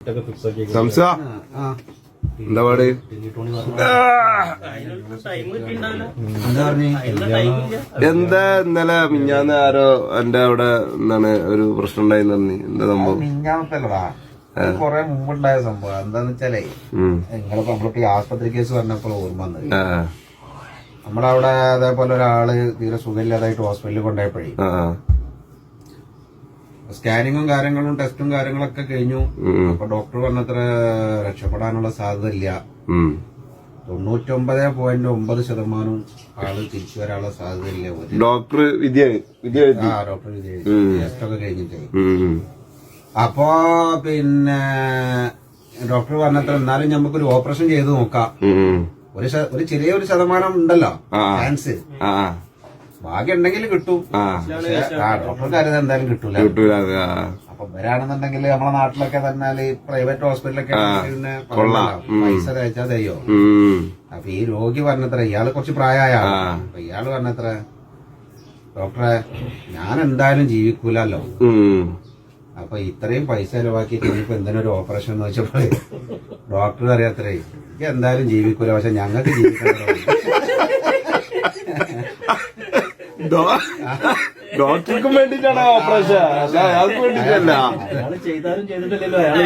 സംസ എന്താ പാട്? എന്താ ഇന്നലെ മിഞ്ഞാന്ന് ആരോ എന്റെ അവിടെ എന്താണ് ഒരു പ്രശ്നം ഉണ്ടായിന്ന് പറഞ്ഞു. എന്താ സംഭവം? മിഞ്ഞാമത്തല്ലടാ, കൊറേ മുമ്പുണ്ടായ സംഭവം. എന്താന്ന് വെച്ചാലേ, നിങ്ങളിപ്പോ നമ്മളിപ്പോ ഈ ആസ്പത്രി കേസ് പറഞ്ഞപ്പോൾ ഓർമ്മ വന്നത്, നമ്മളവിടെ അതേപോലെ ഒരാള് തീരെ സുഖമില്ലാതായിട്ട് ഹോസ്പിറ്റലിൽ കൊണ്ടുപോയപ്പോഴേ സ്കാനിങ്ങും കാര്യങ്ങളും ടെസ്റ്റും കാര്യങ്ങളൊക്കെ കഴിഞ്ഞു. അപ്പൊ ഡോക്ടർ പറഞ്ഞത്ര രക്ഷപ്പെടാനുള്ള സാധ്യത ഇല്ല, 99.9% ആള് തിരിച്ചു വരാനുള്ള സാധ്യത ഇല്ല. ഡോക്ടർ ഡോക്ടർ ടെസ്റ്റൊക്കെ കഴിഞ്ഞിട്ട് അപ്പൊ പിന്നെ ഡോക്ടർ പറഞ്ഞത്ര എന്നാലും നമുക്കൊരു ഓപ്പറേഷൻ ചെയ്ത് നോക്കാം, ഒരു ചെറിയൊരു ശതമാനം ഉണ്ടല്ലോ ചാൻസ്, ഭാഗ്യം ഉണ്ടെങ്കിൽ കിട്ടും. ഡോക്ടർക്ക് അറിയാതെ എന്തായാലും കിട്ടൂല. അപ്പൊ ഇവരാണെന്നുണ്ടെങ്കിൽ നമ്മളെ നാട്ടിലൊക്കെ തന്നെ പ്രൈവറ്റ് ഹോസ്പിറ്റലൊക്കെ പൈസ തയ്ച്ചാൽ തയ്യോ. അപ്പൊ ഈ രോഗി പറഞ്ഞത്ര, ഇയാള് കുറച്ച് പ്രായമായ അപ്പൊ ഇയാള് പറഞ്ഞത്ര, ഡോക്ടറെ ഞാൻ എന്തായാലും ജീവിക്കൂലല്ലോ, അപ്പൊ ഇത്രയും പൈസ ചെലവാക്കി ഇനിയിപ്പോ എന്തിനൊരു ഓപ്പറേഷൻ എന്ന് വെച്ചപ്പോ ഡോക്ടർ അറിയാത്രേ, എനിക്ക് എന്തായാലും ജീവിക്കൂല, പക്ഷെ ഞങ്ങൾക്ക് ജീവിക്കണം. ഡോക്ടർക്കും വേണ്ടിട്ടാണ് ഓപ്പറേഷൻ, അയാൾക്ക് വേണ്ടിട്ടല്ല. ചെയ്താലും ചെയ്തിട്ടില്ലല്ലോ അയാള്.